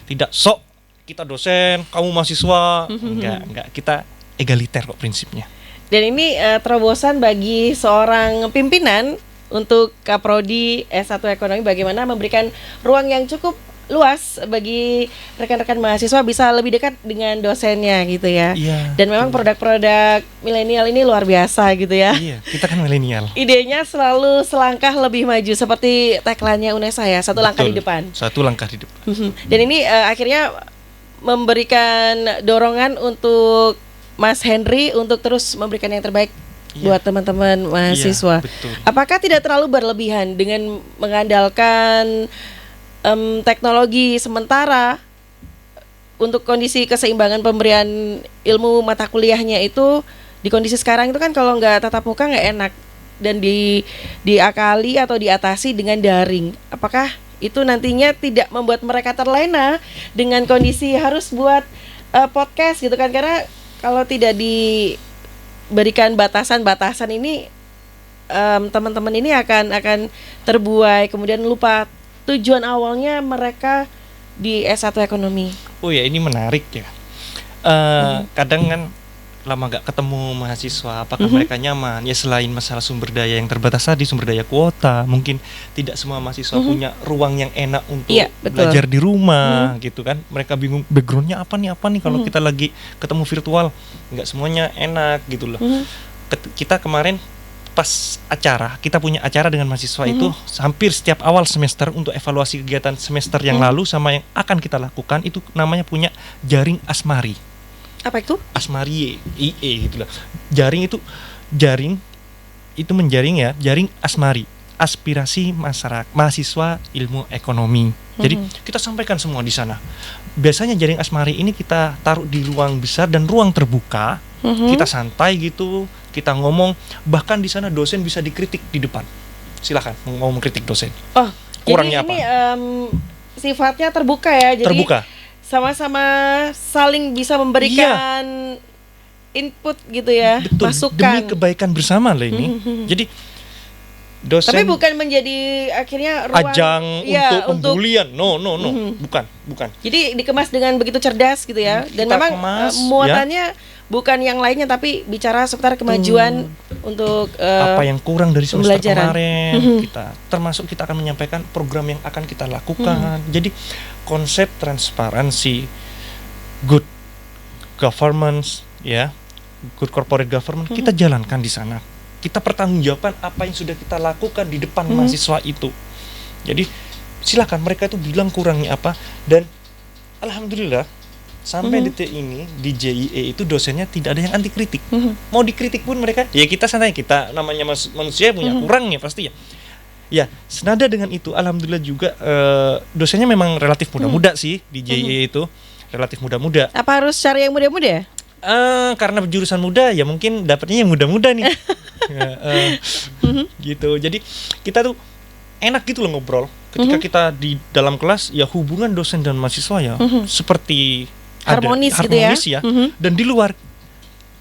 Speaker 2: tidak sok kita dosen, kamu mahasiswa. Enggak, kita egaliter kok prinsipnya.
Speaker 1: Dan ini terobosan bagi seorang pimpinan untuk Kaprodi S1 Ekonomi, bagaimana memberikan ruang yang cukup luas bagi rekan-rekan mahasiswa bisa lebih dekat dengan dosennya gitu ya.
Speaker 2: Iya,
Speaker 1: Dan memang produk-produk milenial ini luar biasa gitu ya.
Speaker 2: Iya, kita kan milenial.
Speaker 1: Idenya selalu selangkah lebih maju seperti tagline-nya UNESA ya, satu langkah di
Speaker 2: Betul,
Speaker 1: depan.
Speaker 2: Satu langkah di depan.
Speaker 1: Dan ini akhirnya memberikan dorongan untuk Mas Henry untuk terus memberikan yang terbaik buat teman-teman mahasiswa.
Speaker 2: Iya, betul.
Speaker 1: Apakah tidak terlalu berlebihan dengan mengandalkan teknologi sementara untuk kondisi keseimbangan pemberian ilmu mata kuliahnya itu di kondisi sekarang itu kan kalau nggak tatap muka nggak enak, dan diakali atau diatasi dengan daring. Apakah itu nantinya tidak membuat mereka terlena dengan kondisi harus buat podcast gitu kan, karena kalau tidak diberikan batasan-batasan ini teman-teman ini akan terbuai, kemudian lupa tujuan awalnya mereka di S1 Ekonomi.
Speaker 2: Oh ya, ini menarik ya. Kadang kan lama gak ketemu mahasiswa, apakah mereka nyaman? Ya selain masalah sumber daya yang terbatas tadi, sumber daya kuota, mungkin tidak semua mahasiswa punya ruang yang enak untuk belajar di rumah gitu kan. Mereka bingung backgroundnya apa nih kalau kita lagi ketemu virtual, nggak semuanya enak gitu loh. Kita kemarin pas kita punya acara dengan mahasiswa itu hampir setiap awal semester untuk evaluasi kegiatan semester yang lalu sama yang akan kita lakukan, itu namanya punya jaring Asmari.
Speaker 1: Apa itu?
Speaker 2: Asmari IE gitu lah. Jaring itu menjaring ya, jaring Asmari, aspirasi masyarakat mahasiswa ilmu ekonomi. Jadi kita sampaikan semua di sana. Biasanya jaring Asmari ini kita taruh di ruang besar dan ruang terbuka. Kita santai gitu, kita ngomong, bahkan di sana dosen bisa dikritik di depan. Silakan mau mengkritik dosen.
Speaker 1: Oh,
Speaker 2: kurangnya
Speaker 1: jadi ini
Speaker 2: apa?
Speaker 1: Sifatnya terbuka ya. Jadi
Speaker 2: Terbuka.
Speaker 1: Sama-sama saling bisa memberikan input gitu ya,
Speaker 2: Betul,
Speaker 1: masukan.
Speaker 2: demi kebaikan bersama lah ini. Jadi dosen
Speaker 1: tapi bukan menjadi akhirnya ruang
Speaker 2: ajang untuk pembulian. No. Bukan.
Speaker 1: Jadi dikemas dengan begitu cerdas gitu ya. Dan
Speaker 2: Kita
Speaker 1: memang
Speaker 2: kemas,
Speaker 1: muatannya bukan yang lainnya, tapi bicara seputar kemajuan untuk
Speaker 2: apa yang kurang dari semester
Speaker 1: pembelajaran.
Speaker 2: kemarin. Kita akan menyampaikan program yang akan kita lakukan. Jadi konsep transparansi, good governance ya, good corporate government kita jalankan di sana. Kita pertanggungjawabkan apa yang sudah kita lakukan di depan mahasiswa itu. Jadi silakan mereka itu bilang kurangnya apa, dan alhamdulillah sampai detik ini di JIE itu dosennya tidak ada yang anti kritik. Mau dikritik pun mereka ya kita santai, kita namanya manusia punya kurangnya pasti ya. Ya, senada dengan itu alhamdulillah juga dosennya memang relatif muda-muda sih di JIE itu, relatif muda-muda.
Speaker 1: Apa harus cari yang muda-muda ya?
Speaker 2: Karena jurusan muda ya mungkin dapatnya yang muda-muda nih. Gitu. Jadi kita tuh enak gitu loh ngobrol. Ketika kita di dalam kelas ya hubungan dosen dan mahasiswa ya seperti
Speaker 1: harmonis gitu ya.
Speaker 2: Dan di luar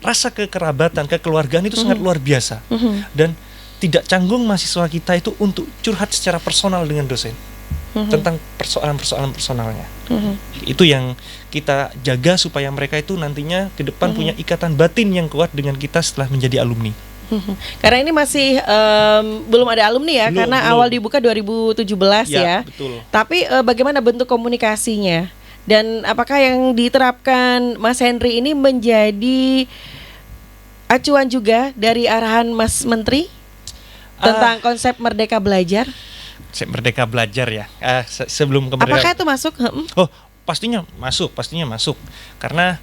Speaker 2: rasa kekerabatan, kekeluargaan itu sangat luar biasa. Dan tidak canggung mahasiswa kita itu untuk curhat secara personal dengan dosen tentang persoalan-persoalan personalnya. Itu yang kita jaga supaya mereka itu nantinya ke depan punya ikatan batin yang kuat dengan kita setelah menjadi alumni.
Speaker 1: Karena ini masih belum ada alumni ya, karena awal dibuka 2017 ya.
Speaker 2: Betul.
Speaker 1: Tapi bagaimana bentuk komunikasinya? Dan apakah yang diterapkan Mas Henry ini menjadi acuan juga dari arahan Mas Menteri tentang konsep Merdeka Belajar?
Speaker 2: Konsep Merdeka Belajar ya. Sebelum kemerdekaan.
Speaker 1: Apakah itu masuk?
Speaker 2: Oh, pastinya masuk. Karena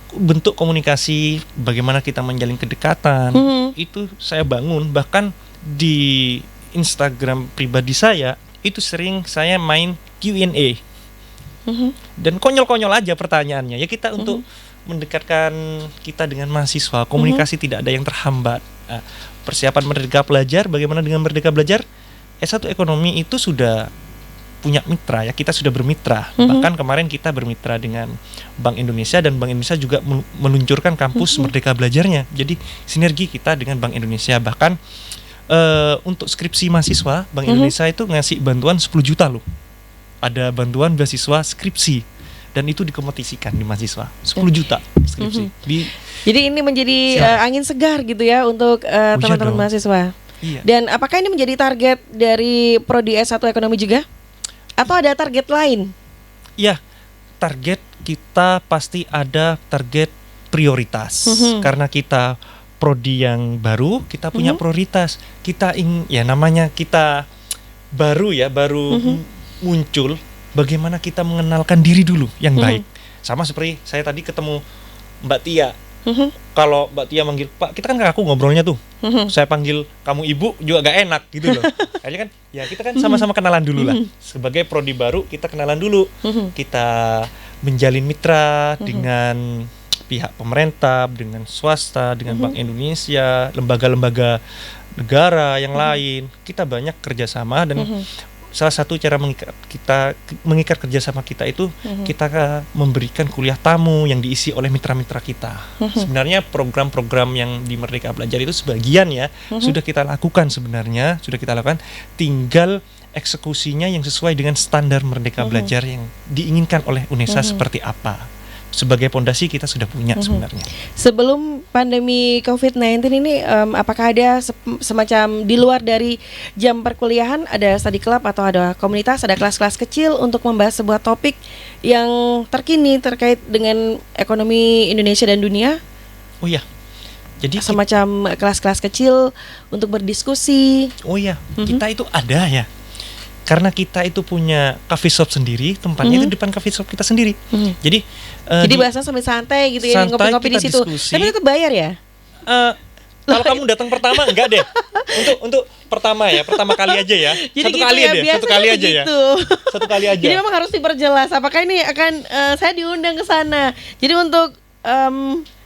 Speaker 2: bentuk komunikasi, bagaimana kita menjalin kedekatan, itu saya bangun. Bahkan di Instagram pribadi saya itu sering saya main Q&A. Dan konyol-konyol aja pertanyaannya. Ya kita untuk mendekatkan kita dengan mahasiswa, komunikasi tidak ada yang terhambat. Nah, persiapan Merdeka Belajar, bagaimana dengan Merdeka Belajar? S1 Ekonomi itu sudah punya mitra ya, kita sudah bermitra. Bahkan kemarin kita bermitra dengan Bank Indonesia, dan Bank Indonesia juga meluncurkan kampus Merdeka Belajarnya. Jadi sinergi kita dengan Bank Indonesia. Bahkan untuk skripsi mahasiswa, Bank Indonesia itu ngasih bantuan 10 juta loh. Ada bantuan beasiswa skripsi, dan itu dikompetisikan di mahasiswa 10 juta skripsi.
Speaker 1: Jadi ini menjadi angin segar gitu ya untuk teman-teman
Speaker 2: dong.
Speaker 1: mahasiswa.
Speaker 2: Iya.
Speaker 1: Dan apakah ini menjadi target dari Prodi S1 Ekonomi juga? Atau ada target lain?
Speaker 2: Ya, target kita pasti ada target prioritas. Karena kita prodi yang baru, kita punya prioritas. Kita ya namanya kita baru muncul. Bagaimana kita mengenalkan diri dulu yang baik. Sama seperti saya tadi ketemu Mbak Tia. Kalau Mbak Tia manggil Pak, kita kan kaku ngobrolnya tuh. Saya panggil kamu Ibu juga gak enak gitu loh. Kayaknya kan ya kita kan sama-sama kenalan dulu lah. Sebagai prodi baru kita kenalan dulu. Kita menjalin mitra dengan pihak pemerintah, dengan swasta, dengan Bank Indonesia, lembaga-lembaga negara yang lain. Kita banyak kerjasama, dan salah satu cara mengikat kerjasama kita itu kita memberikan kuliah tamu yang diisi oleh mitra-mitra kita. Sebenarnya program-program yang di Merdeka Belajar itu sebagian ya sudah kita lakukan sebenarnya, tinggal eksekusinya yang sesuai dengan standar Merdeka Belajar yang diinginkan oleh UNESA seperti apa. Sebagai pondasi kita sudah punya sebenarnya.
Speaker 1: Sebelum pandemi COVID-19 ini, apakah ada semacam di luar dari jam perkuliahan, ada study club atau ada komunitas, ada kelas-kelas kecil untuk membahas sebuah topik yang terkini terkait dengan ekonomi Indonesia dan dunia?
Speaker 2: Oh ya, jadi
Speaker 1: semacam kelas-kelas kecil untuk berdiskusi.
Speaker 2: Oh ya, kita itu ada ya. Karena kita itu punya coffee shop sendiri, tempatnya itu depan coffee shop kita sendiri. Jadi
Speaker 1: bahasa sambil santai gitu ya, ngopi-ngopi di situ.
Speaker 2: Diskusi.
Speaker 1: Tapi itu bayar ya?
Speaker 2: Kalau kamu datang pertama enggak deh. Untuk pertama kali aja ya.
Speaker 1: Jadi
Speaker 2: Satu kali aja ya. Satu kali aja.
Speaker 1: Jadi memang harus diperjelas apakah ini akan saya diundang ke sana. Jadi untuk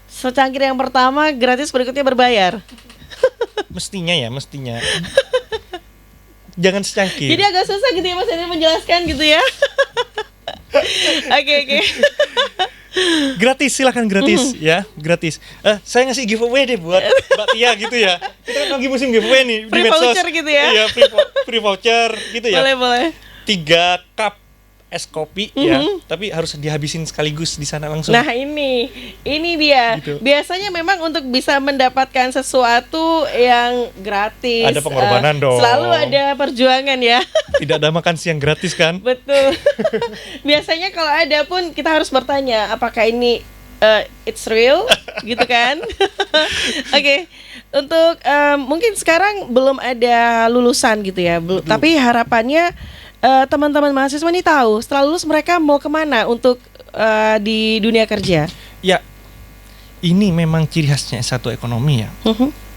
Speaker 1: secangkir yang pertama gratis, berikutnya berbayar.
Speaker 2: Mestinya. Jangan secangkir.
Speaker 1: Jadi agak susah gitu ya Mas Henry menjelaskan gitu ya. Oke.
Speaker 2: Gratis, silakan gratis ya, gratis. Saya ngasih giveaway deh buat Mbak Tia gitu ya. Kita kan lagi musim giveaway nih
Speaker 1: free
Speaker 2: di medsos.
Speaker 1: Voucher gitu ya.
Speaker 2: Iya, free voucher gitu ya.
Speaker 1: Boleh.
Speaker 2: 3 cup es kopi ya, tapi harus dihabisin sekaligus di sana langsung.
Speaker 1: Nah ini dia.
Speaker 2: Gitu.
Speaker 1: Biasanya memang untuk bisa mendapatkan sesuatu yang gratis,
Speaker 2: ada pengorbanan dong.
Speaker 1: Selalu ada perjuangan ya.
Speaker 2: Tidak ada makan siang gratis kan?
Speaker 1: Betul. Biasanya kalau ada pun kita harus bertanya apakah ini it's real gitu kan. Oke. Untuk mungkin sekarang belum ada lulusan gitu ya, tapi harapannya teman-teman mahasiswa ini tahu setelah lulus mereka mau kemana untuk di dunia kerja.
Speaker 2: Ya, ini memang ciri khasnya S1 Ekonomi ya.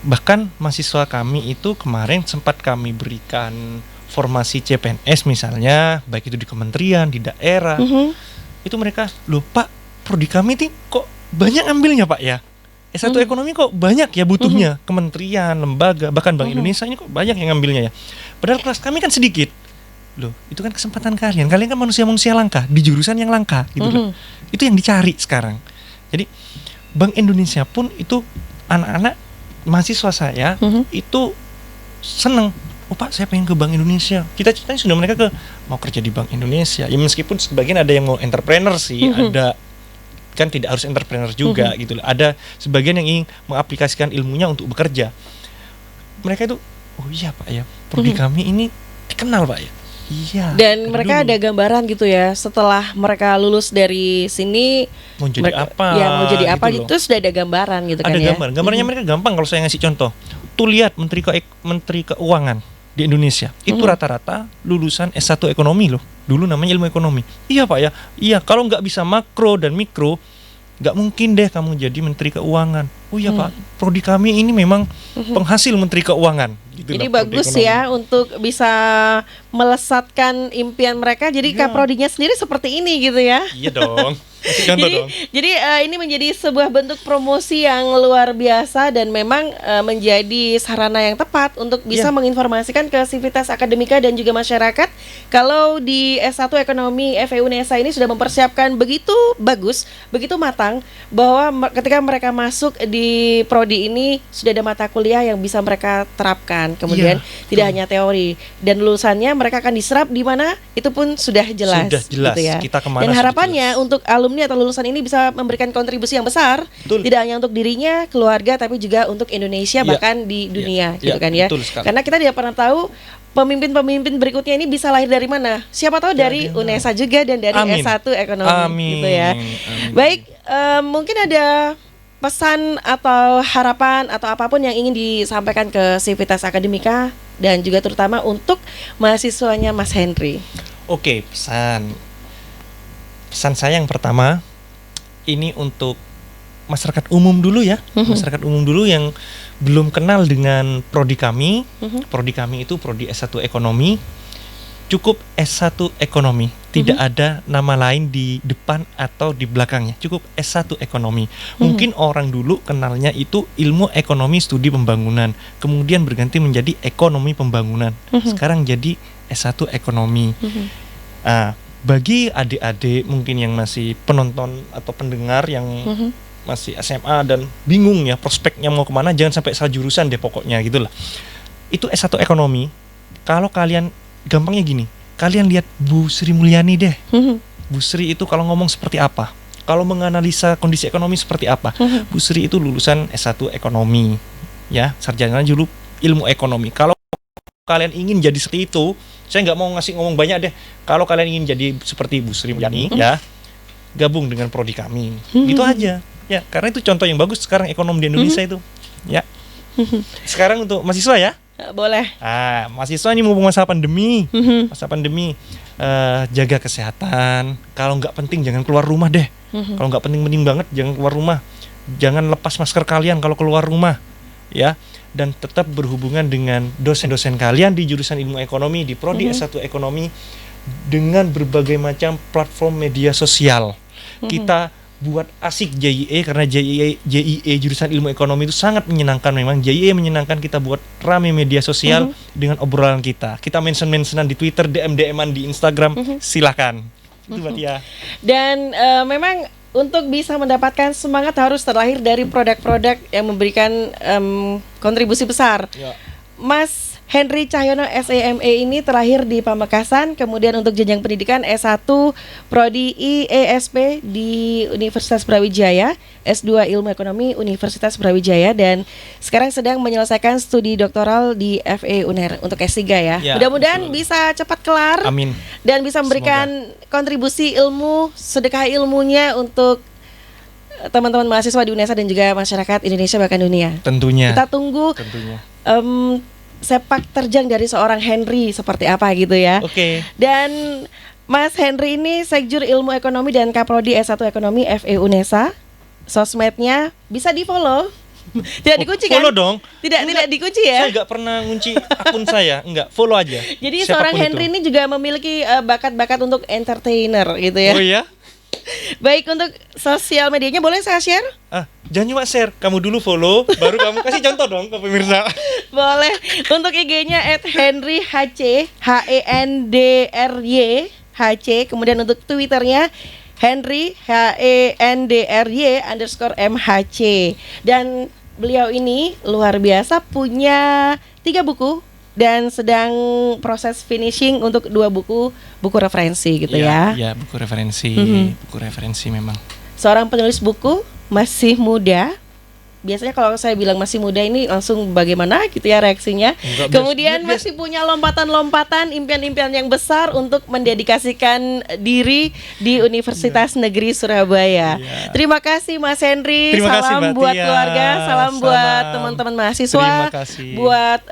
Speaker 2: Bahkan mahasiswa kami itu kemarin sempat kami berikan formasi CPNS misalnya, baik itu di kementerian, di daerah. Itu mereka, loh Pak, prodi kami nih kok banyak ambilnya Pak ya. S1 Ekonomi kok banyak ya butuhnya. Kementerian, lembaga, bahkan Bank Indonesia ini kok banyak yang ambilnya ya. Padahal kelas kami kan sedikit. Loh, itu kan kesempatan kalian kan manusia-manusia langka di jurusan yang langka gitu loh. Itu yang dicari sekarang. Jadi Bank Indonesia pun itu anak-anak mahasiswa saya itu seneng. Oh Pak, saya pengen ke Bank Indonesia. Kita ceritanya sudah mereka mau kerja di Bank Indonesia. Ya meskipun sebagian ada yang mau entrepreneur sih, ada kan tidak harus entrepreneur juga gitu loh. Ada sebagian yang ingin mengaplikasikan ilmunya untuk bekerja. Mereka itu, oh iya Pak ya, prodi kami ini dikenal Pak ya. Iya.
Speaker 1: Dan mereka ada gambaran gitu ya setelah mereka lulus dari sini
Speaker 2: mau jadi apa?
Speaker 1: Ya mau jadi apa
Speaker 2: gitu
Speaker 1: itu sudah ada gambaran gitu
Speaker 2: ada
Speaker 1: kan ya.
Speaker 2: Ada gambarnya mereka gampang kalau saya ngasih contoh. Tuh lihat Menteri Keuangan di Indonesia itu rata-rata lulusan S1 Ekonomi loh. Dulu namanya ilmu ekonomi. Iya Pak ya. Iya, kalau nggak bisa makro dan mikro nggak mungkin deh kamu jadi Menteri Keuangan. Oh iya Pak, prodi kami ini memang penghasil Menteri Keuangan Itulah
Speaker 1: Jadi
Speaker 2: prodi
Speaker 1: bagus
Speaker 2: ekonomi.
Speaker 1: ya untuk bisa melesatkan impian mereka. Jadi
Speaker 2: Iya.
Speaker 1: Kaprodinya sendiri seperti ini gitu ya.
Speaker 2: Iya dong. Kasih contoh
Speaker 1: Jadi,
Speaker 2: dong.
Speaker 1: ini menjadi sebuah bentuk promosi yang luar biasa dan memang menjadi sarana yang tepat untuk bisa
Speaker 2: Iya.
Speaker 1: menginformasikan ke Sivitas Akademika dan juga masyarakat kalau di S1 Ekonomi FE Unesa ini sudah mempersiapkan begitu bagus, begitu matang bahwa ketika mereka masuk di prodi ini sudah ada mata kuliah yang bisa mereka terapkan. Kemudian
Speaker 2: Iya,
Speaker 1: tidak
Speaker 2: betul.
Speaker 1: hanya teori dan lulusannya mereka akan diserap di mana itu pun sudah jelas.
Speaker 2: Sudah jelas.
Speaker 1: gitu ya.
Speaker 2: Kita kemana
Speaker 1: Dan
Speaker 2: sudah
Speaker 1: harapannya
Speaker 2: jelas.
Speaker 1: untuk alumni atau lulusan ini bisa memberikan kontribusi yang besar,
Speaker 2: Betul.
Speaker 1: tidak hanya untuk dirinya, keluarga, tapi juga untuk Indonesia
Speaker 2: Iya.
Speaker 1: bahkan di dunia, gitu kan ya.
Speaker 2: Betul sekali.
Speaker 1: Karena kita tidak pernah tahu pemimpin-pemimpin berikutnya ini bisa lahir dari mana. Siapa tahu dari
Speaker 2: ada yang
Speaker 1: Unesa juga dan dari
Speaker 2: Amin.
Speaker 1: S1 Ekonomi,
Speaker 2: Amin.
Speaker 1: gitu ya.
Speaker 2: Amin.
Speaker 1: Baik, mungkin ada pesan atau harapan atau apapun yang ingin disampaikan ke Sivitas Akademika dan juga terutama untuk mahasiswanya Mas Henry.
Speaker 2: Oke, pesan saya yang pertama ini untuk masyarakat umum dulu ya, masyarakat umum dulu yang belum kenal dengan prodi kami. Prodi kami itu prodi S1 Ekonomi. Cukup S1 Ekonomi, tidak ada nama lain di depan atau di belakangnya. Cukup S1 Ekonomi. Mungkin orang dulu kenalnya itu ilmu ekonomi studi pembangunan, kemudian berganti menjadi ekonomi pembangunan. Sekarang jadi S1 Ekonomi. Bagi adik-adik mungkin yang masih penonton atau pendengar yang masih SMA dan bingung ya prospeknya mau kemana, jangan sampai salah jurusan deh pokoknya gitulah. Itu S1 Ekonomi. Kalau kalian gampangnya gini, kalian lihat Bu Sri Mulyani deh. Bu Sri itu kalau ngomong seperti apa, kalau menganalisa kondisi ekonomi seperti apa. Bu Sri itu lulusan S1 Ekonomi, ya, sarjana dulu ilmu ekonomi. Kalau kalian ingin jadi seperti itu, saya nggak mau ngomong banyak deh. Kalau kalian ingin jadi seperti Bu Sri Mulyani, ya, gabung dengan prodi kami. Gitu aja. Ya, karena itu contoh yang bagus sekarang ekonomi di Indonesia itu. Ya. Sekarang untuk mahasiswa ya.
Speaker 1: Boleh.
Speaker 2: Mahasiswa ini mumpung masa pandemi, jaga kesehatan. Kalau nggak penting jangan keluar rumah deh. Kalau nggak penting banget jangan keluar rumah. Jangan lepas masker kalian kalau keluar rumah, ya. Dan tetap berhubungan dengan dosen-dosen kalian di jurusan ilmu ekonomi di prodi S1 Ekonomi dengan berbagai macam platform media sosial. Kita buat asik JIE karena JIE jurusan ilmu ekonomi itu sangat menyenangkan memang. JIE menyenangkan, kita buat rame media sosial dengan obrolan kita. Kita mention-mentionan di Twitter, DM-an di Instagram, silakan. Itu Mbak Tia.
Speaker 1: Dan memang untuk bisa mendapatkan semangat harus terlahir dari produk-produk yang memberikan kontribusi besar.
Speaker 2: Ya.
Speaker 1: Mas Henry Cahyono SEME ini terlahir di Pamekasan, kemudian untuk jenjang pendidikan S1 Prodi IESP di Universitas Brawijaya, S2 Ilmu Ekonomi Universitas Brawijaya, dan sekarang sedang menyelesaikan studi doktoral di FE UNER untuk S3 ya.
Speaker 2: Ya,
Speaker 1: Mudah-mudahan
Speaker 2: betul.
Speaker 1: bisa cepat kelar
Speaker 2: Amin.
Speaker 1: dan bisa memberikan kontribusi ilmu, sedekah ilmunya untuk teman-teman mahasiswa di UNESA dan juga masyarakat Indonesia bahkan dunia.
Speaker 2: Tentunya.
Speaker 1: Kita tunggu sepak terjang dari seorang Henry seperti apa gitu ya.
Speaker 2: Oke.
Speaker 1: Dan Mas Henry ini Sekjur Ilmu Ekonomi dan Kaprodi S1 Ekonomi FE Unesa. Sosmednya bisa di-follow. Tidak dikunci kan?
Speaker 2: Follow dong.
Speaker 1: Tidak dikunci ya.
Speaker 2: Saya nggak pernah ngunci akun saya, enggak, follow aja.
Speaker 1: Jadi
Speaker 2: Siapapun
Speaker 1: seorang
Speaker 2: itu.
Speaker 1: Henry ini juga memiliki bakat-bakat untuk entertainer gitu ya.
Speaker 2: Oh iya?
Speaker 1: Baik, untuk sosial medianya boleh saya share?
Speaker 2: Jangan cuma share, kamu dulu follow, baru kamu kasih contoh dong ke pemirsa.
Speaker 1: Boleh. Untuk IG-nya @henryhc, HENDRY HC. Kemudian untuk Twitternya Henry HENDRY_MHC. Dan beliau ini luar biasa, punya 3 buku dan sedang proses finishing untuk 2 buku referensi gitu ya.
Speaker 2: Iya, buku referensi memang.
Speaker 1: Seorang penulis buku, masih muda. Biasanya kalau saya bilang masih muda ini langsung bagaimana gitu ya reaksinya.
Speaker 2: Enggak,
Speaker 1: Kemudian
Speaker 2: biasa.
Speaker 1: masih punya lompatan-lompatan, impian-impian yang besar untuk mendedikasikan diri di Universitas Negeri Surabaya.
Speaker 2: Iya.
Speaker 1: Terima kasih Mas Henry.
Speaker 2: Terima kasih,
Speaker 1: Salam
Speaker 2: Mbak
Speaker 1: buat
Speaker 2: Tia.
Speaker 1: keluarga, salam buat
Speaker 2: Salam.
Speaker 1: teman-teman mahasiswa,
Speaker 2: Terima kasih.
Speaker 1: buat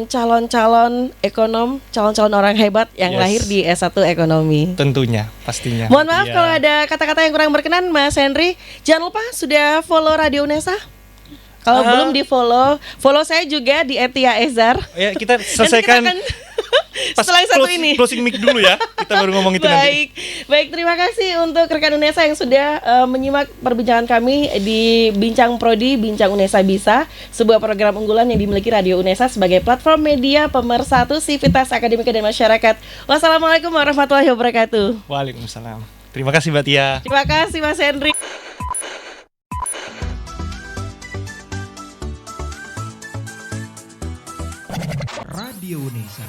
Speaker 1: calon-calon ekonom, calon-calon orang hebat yang
Speaker 2: Yes.
Speaker 1: lahir di S1 Ekonomi.
Speaker 2: Tentunya, pastinya.
Speaker 1: Mohon maaf
Speaker 2: Iya.
Speaker 1: kalau ada kata-kata yang kurang berkenan, Mas Henry. Jangan lupa sudah follow Radio Unesa. Kalau belum di follow saya juga di @tia_ezar.
Speaker 2: Ya, kita
Speaker 1: Nanti
Speaker 2: selesaikan
Speaker 1: kita akan
Speaker 2: pas
Speaker 1: setelah yang satu ini.
Speaker 2: closing mic dulu ya. Kita baru ngomong itu nanti.
Speaker 1: Baik, terima kasih untuk rekan UNESA yang sudah menyimak perbincangan kami di Bincang Prodi, Bincang UNESA Bisa, sebuah program unggulan yang dimiliki Radio UNESA sebagai platform media pemersatu sivitas akademika dan masyarakat. Wassalamualaikum warahmatullahi wabarakatuh.
Speaker 2: Waalaikumsalam. Terima kasih Mbak Tia.
Speaker 1: Terima kasih Mas Henry.
Speaker 3: Radio UNESA.